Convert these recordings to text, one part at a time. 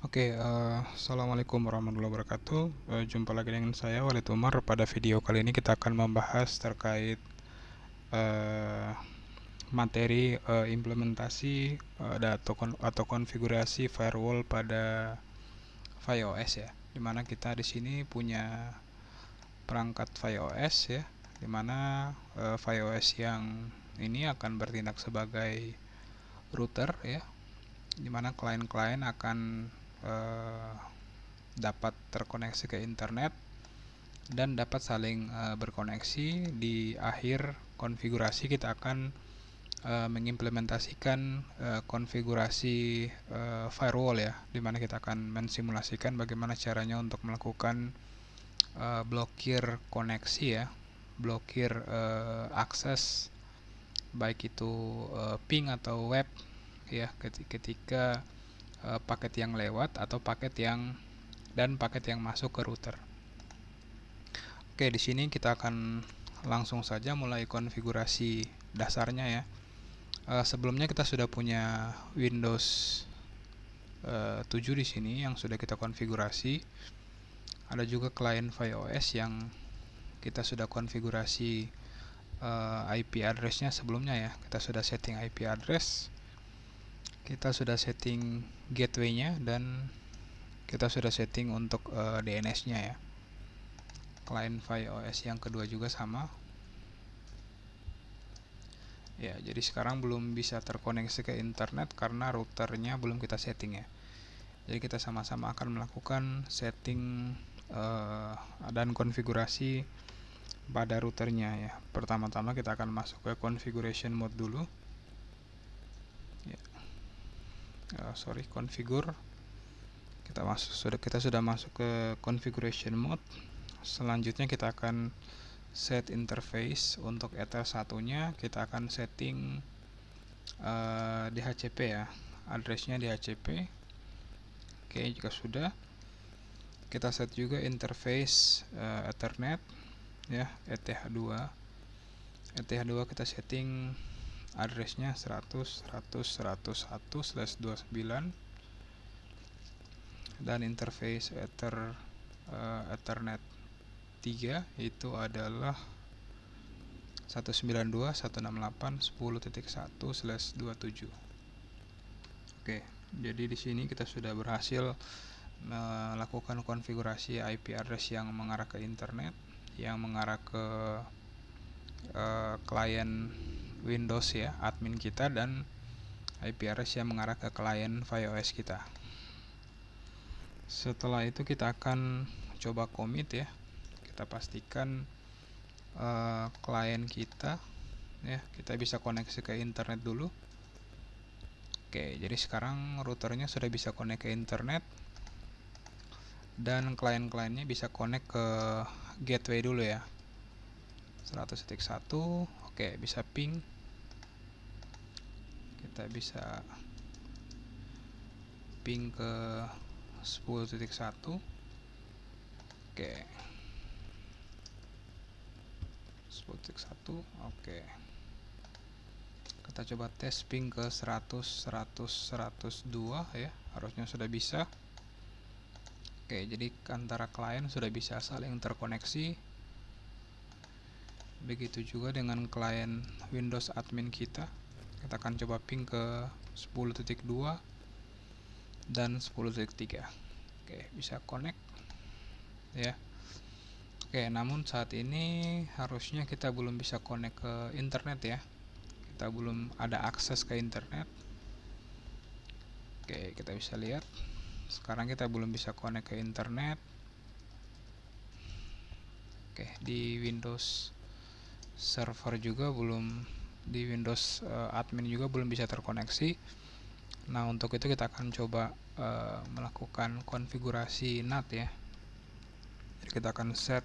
Assalamualaikum warahmatullahi wabarakatuh. Jumpa lagi dengan saya Walid Umar. Pada video kali ini kita akan membahas terkait eh, materi implementasi atau konfigurasi firewall pada FiOS ya. Dimana kita di sini punya perangkat FiOS ya, dimana FiOS yang ini akan bertindak sebagai router ya, dimana klien-klien akan eh, dapat terkoneksi ke internet dan dapat saling berkoneksi. Di akhir konfigurasi kita akan mengimplementasikan konfigurasi firewall ya, dimana kita akan mensimulasikan bagaimana caranya untuk melakukan blokir koneksi ya, blokir akses baik itu ping atau web ya, ketika paket yang lewat atau paket yang masuk ke router. Oke, di sini kita akan langsung saja mulai konfigurasi dasarnya ya. Sebelumnya kita sudah punya Windows 7 di sini yang sudah kita konfigurasi. Ada juga klien FiOS yang kita sudah konfigurasi IP address-nya sebelumnya ya. Kita sudah setting IP address, kita sudah setting gateway-nya, dan kita sudah setting untuk DNS-nya ya. Klien FiOS yang kedua juga sama. Ya, jadi sekarang belum bisa terkoneksi ke internet karena routernya belum kita setting ya. Jadi kita sama-sama akan melakukan setting dan konfigurasi pada routernya ya. Pertama-tama kita akan masuk ke configuration mode dulu. Ya. Configure. Kita sudah masuk ke configuration mode. Selanjutnya kita akan set interface. Untuk Ether satunya kita akan setting DHCP ya, addressnya DHCP. Oke, jika sudah, kita set juga interface Ethernet ya, ETH2. ETH2 kita setting addressnya 100.100.101/29, dan interface Ethernet 3 itu adalah 192.168.10.1/27. Oke, jadi di sini kita sudah berhasil melakukan konfigurasi IP address yang mengarah ke internet, yang mengarah ke klien Windows ya, admin kita, dan IP address yang mengarah ke klien FiOS kita. Setelah itu kita akan coba commit ya. Kita pastikan klien kita ya, kita bisa koneksi ke internet dulu. Oke, jadi sekarang routernya sudah bisa connect ke internet, dan klien-kliennya bisa connect ke gateway dulu ya, 100.1. Oke, bisa ping, kita bisa ping ke 10.1. Oke, 10.1. Oke, kita coba tes ping ke 100.100.102 ya, harusnya sudah bisa. Oke, jadi antara klien sudah bisa saling terkoneksi. Begitu juga dengan klien Windows admin kita. Kita akan coba ping ke 10.2 dan 10.3. Oke, bisa connect ya. Oke, namun saat ini harusnya kita belum bisa connect ke internet ya. Kita belum ada akses ke internet. Oke, kita bisa lihat sekarang kita belum bisa connect ke internet. Oke, di Windows server juga belum, di Windows admin juga belum bisa terkoneksi. Nah, untuk itu kita akan coba melakukan konfigurasi NAT ya. Jadi kita akan set,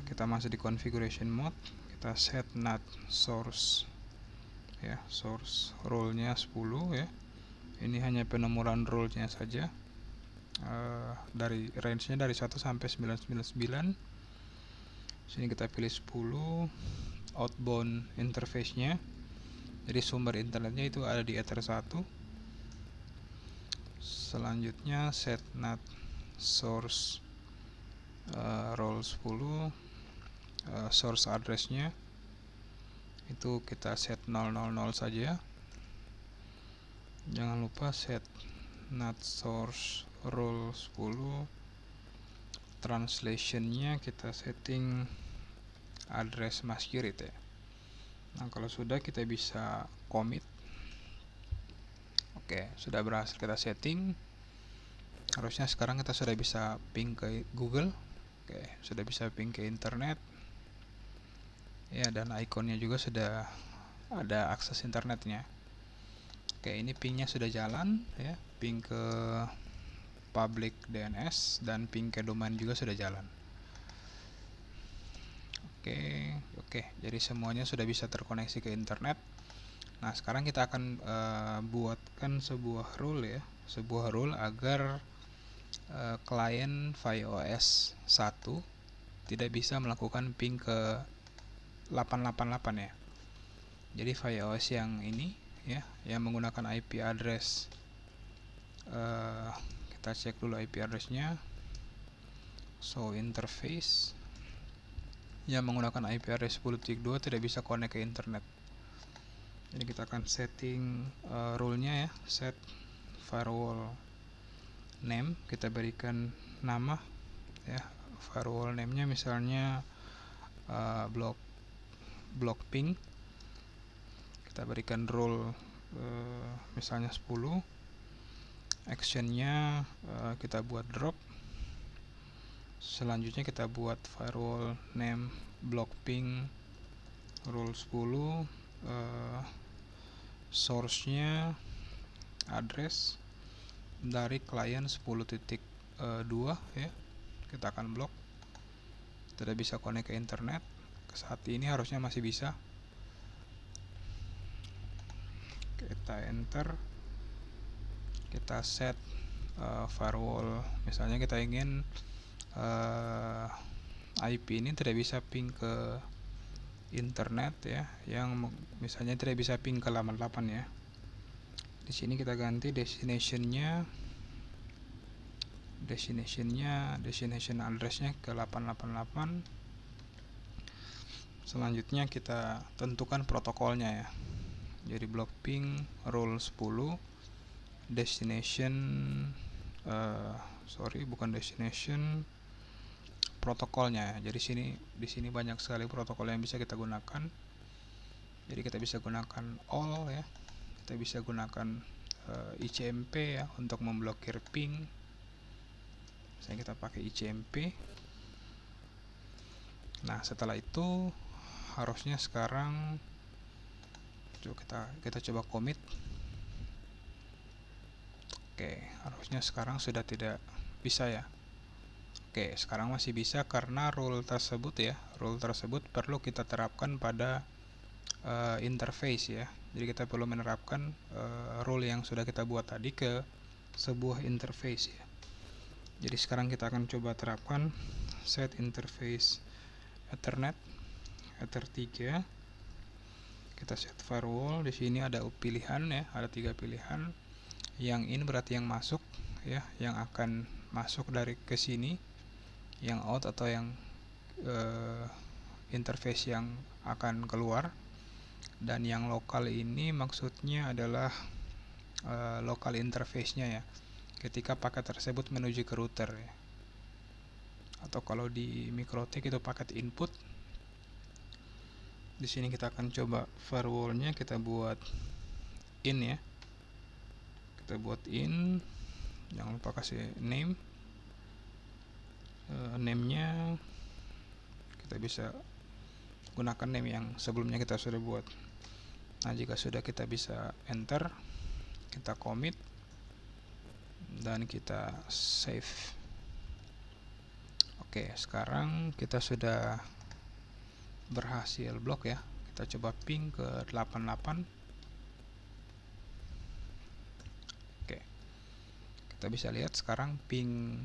kita masih di configuration mode, kita set NAT source ya, source role-nya 10 ya. Ini hanya penomoran role-nya saja. Dari range-nya dari 1 sampai 999. Sini kita pilih 10. Outbound interface-nya, jadi sumber internetnya itu ada di Ether 1. Selanjutnya set NAT source role 10, source address-nya itu kita set 000 saja. Jangan lupa set NAT source role 10, translation-nya kita setting address masquerade ya. Nah, kalau sudah kita bisa commit. Oke, sudah berhasil kita setting. Harusnya sekarang kita sudah bisa ping ke Google. Oke, sudah bisa ping ke internet. Ya, dan ikonnya juga sudah ada akses internetnya. Oke, ini pingnya sudah jalan ya. Ping ke public DNS dan ping ke domain juga sudah jalan. Oke, jadi semuanya sudah bisa terkoneksi ke internet. Nah, sekarang kita akan buatkan sebuah rule ya, sebuah rule agar klien ViOS 1 tidak bisa melakukan ping ke 888 ya. Jadi ViOS yang ini ya, yang menggunakan IP address, kita cek dulu IP address-nya. So interface yang menggunakan IP address 10.2 tidak bisa connect ke internet. Jadi kita akan setting rule-nya ya, set firewall name, kita berikan nama ya, firewall name-nya misalnya block ping, kita berikan rule misalnya 10, action-nya kita buat drop. Selanjutnya kita buat firewall name block ping rule 10, source-nya address dari klien 10.2 ya, kita akan blok, tidak bisa connect ke internet. Saat ini harusnya masih bisa. Kita enter, kita set firewall, misalnya kita ingin IP ini tidak bisa ping ke internet ya, yang misalnya tidak bisa ping ke 88 ya. Di sini kita ganti destination address-nya ke 888. Selanjutnya kita tentukan protokolnya ya. Jadi block ping rule 10, destination protokolnya. Jadi di sini banyak sekali protokol yang bisa kita gunakan. Jadi kita bisa gunakan all ya. Kita bisa gunakan ICMP ya untuk memblokir ping. Misalnya kita pakai ICMP. Nah, setelah itu harusnya sekarang kita coba commit. Oke, harusnya sekarang sudah tidak bisa ya. Oke, sekarang masih bisa karena rule tersebut perlu kita terapkan pada interface ya. Jadi kita perlu menerapkan rule yang sudah kita buat tadi ke sebuah interface ya. Jadi sekarang kita akan coba terapkan set interface Ethernet Ether 3. Kita set firewall. Di sini ada pilihan ya, ada 3 pilihan. Yang in berarti yang masuk ya, yang akan masuk dari ke sini. Yang out atau yang interface yang akan keluar. Dan yang lokal ini maksudnya adalah local interface-nya ya, ketika paket tersebut menuju ke router ya. Atau kalau di MikroTik itu paket input. Di sini kita akan coba firewall-nya kita buat in ya. Kita buat in, jangan lupa kasih name. Name-nya kita bisa gunakan name yang sebelumnya kita sudah buat. Nah, jika sudah kita bisa enter, kita commit dan kita save. Oke, sekarang kita sudah berhasil blok ya. Kita coba ping ke 88. Oke, kita bisa lihat sekarang ping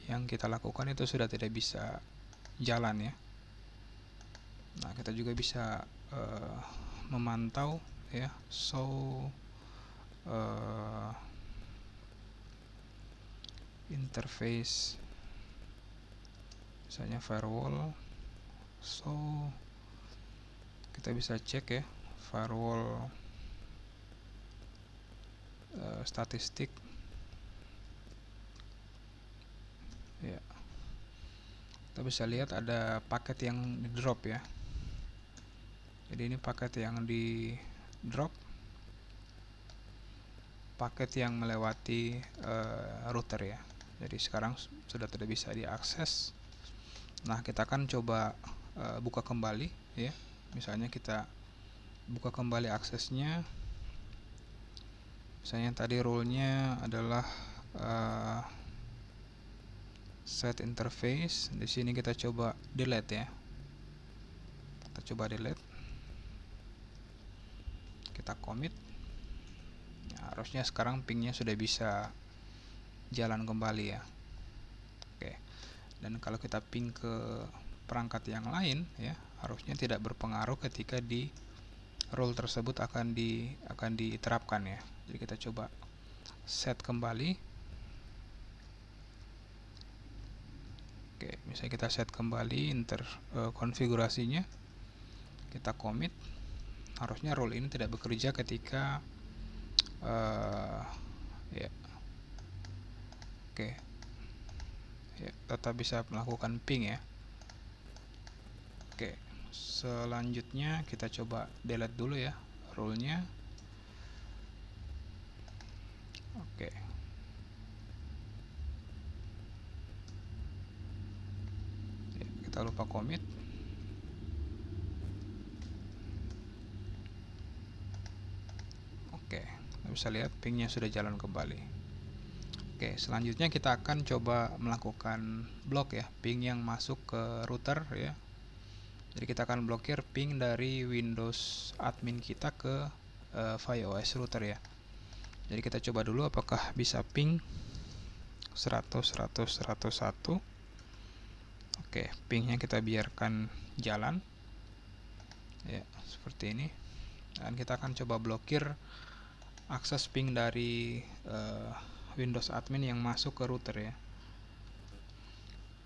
yang kita lakukan itu sudah tidak bisa jalan ya. Nah, kita juga bisa memantau ya, interface misalnya firewall. So kita bisa cek ya firewall statistik ya. Kita bisa lihat ada paket yang di drop ya. Jadi ini paket yang di drop, paket yang melewati router ya. Jadi sekarang sudah tidak bisa diakses. Nah, kita akan coba buka kembali ya. Misalnya kita buka kembali aksesnya. Misalnya tadi rule-nya adalah set interface. Di sini kita coba delete ya. Kita coba delete. Kita commit. Nah, harusnya sekarang pingnya sudah bisa jalan kembali ya. Oke. Dan kalau kita ping ke perangkat yang lain ya, harusnya tidak berpengaruh ketika di rule tersebut akan diterapkan ya. Jadi kita coba set kembali. Oke, misalnya kita set kembali konfigurasinya. Kita commit. Harusnya rule ini tidak bekerja ketika ya. Oke. Ya, tetap bisa melakukan ping ya. Oke. Selanjutnya kita coba delete dulu ya rule-nya. Oke. Ya, kita lupa commit. Oke, kita bisa lihat pingnya sudah jalan kembali. Oke, selanjutnya kita akan coba melakukan block ya, ping yang masuk ke router ya. Jadi kita akan blokir ping dari Windows admin kita ke FiOS router ya. Jadi kita coba dulu apakah bisa ping 100.100.101. Oke, pingnya kita biarkan jalan ya, seperti ini. Dan kita akan coba blokir akses ping dari Windows admin yang masuk ke router ya.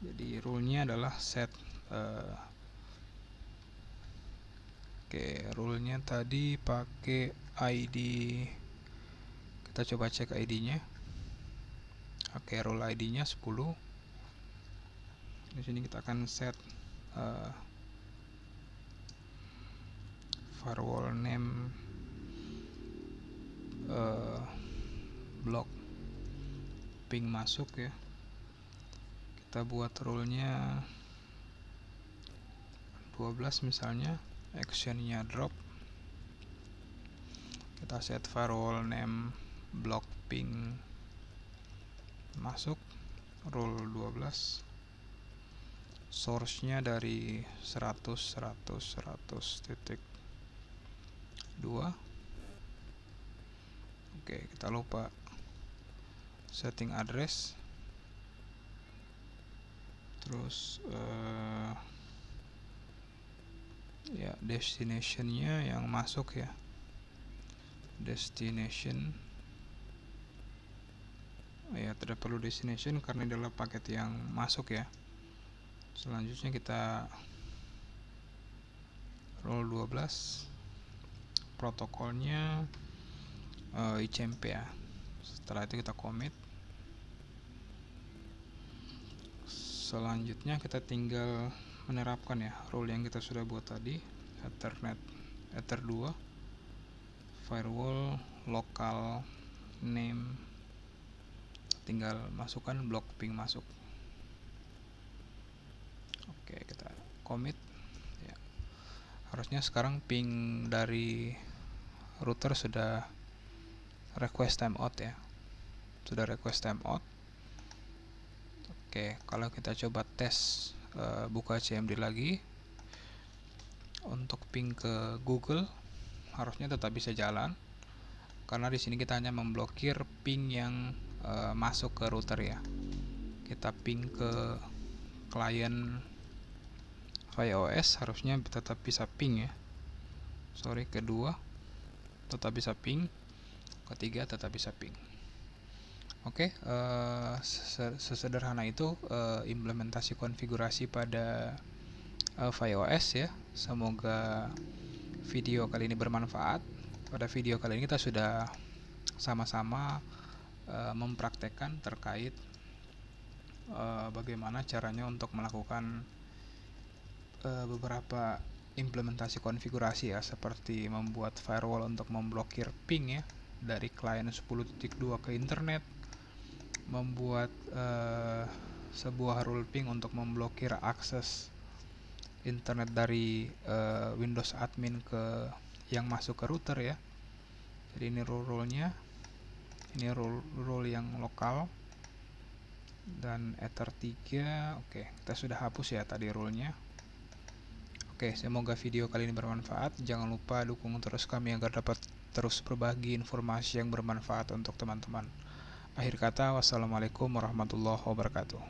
Jadi rule-nya adalah set rule-nya tadi pakai ID. Kita coba cek ID-nya. Oke, rule ID-nya 10. Di sini kita akan set firewall name block ping masuk ya. Kita buat rule-nya 12 misalnya, action-nya drop. Kita set firewall name block ping masuk, rule 12. Source-nya dari 100.100.100.2. Oke, kita lupa setting address. Terus ya destination-nya yang masuk ya. Destination ya, tidak perlu destination karena ini adalah paket yang masuk ya. Selanjutnya kita rule 12, protokolnya ICMP ya. Setelah itu kita commit. Selanjutnya kita tinggal menerapkan ya rule yang kita sudah buat tadi, Ethernet Ether 2 firewall local name, tinggal masukkan block ping masuk. Oke, kita commit ya. Harusnya sekarang ping dari router sudah request timeout ya, sudah request timeout. Oke, kalau kita coba tes buka CMD lagi untuk ping ke Google, harusnya tetap bisa jalan karena di sini kita hanya memblokir ping yang masuk ke router ya. Kita ping ke klien FiOS harusnya tetap bisa ping ya. Kedua tetap bisa ping, ketiga tetap bisa ping. Oke, sesederhana itu implementasi konfigurasi pada iOS ya. Semoga video kali ini bermanfaat. Pada video kali ini kita sudah sama-sama mempraktekkan terkait bagaimana caranya untuk melakukan beberapa implementasi konfigurasi ya, seperti membuat firewall untuk memblokir ping ya dari klien 10.2 ke internet, membuat sebuah rule ping untuk memblokir akses internet dari Windows admin ke yang masuk ke router ya. Jadi ini rule-nya, ini rule yang lokal dan Ether 3. Oke, kita sudah hapus ya tadi rule-nya. Oke, semoga video kali ini bermanfaat. Jangan lupa dukung terus kami agar dapat terus berbagi informasi yang bermanfaat untuk teman-teman. Akhir kata, wassalamualaikum warahmatullahi wabarakatuh.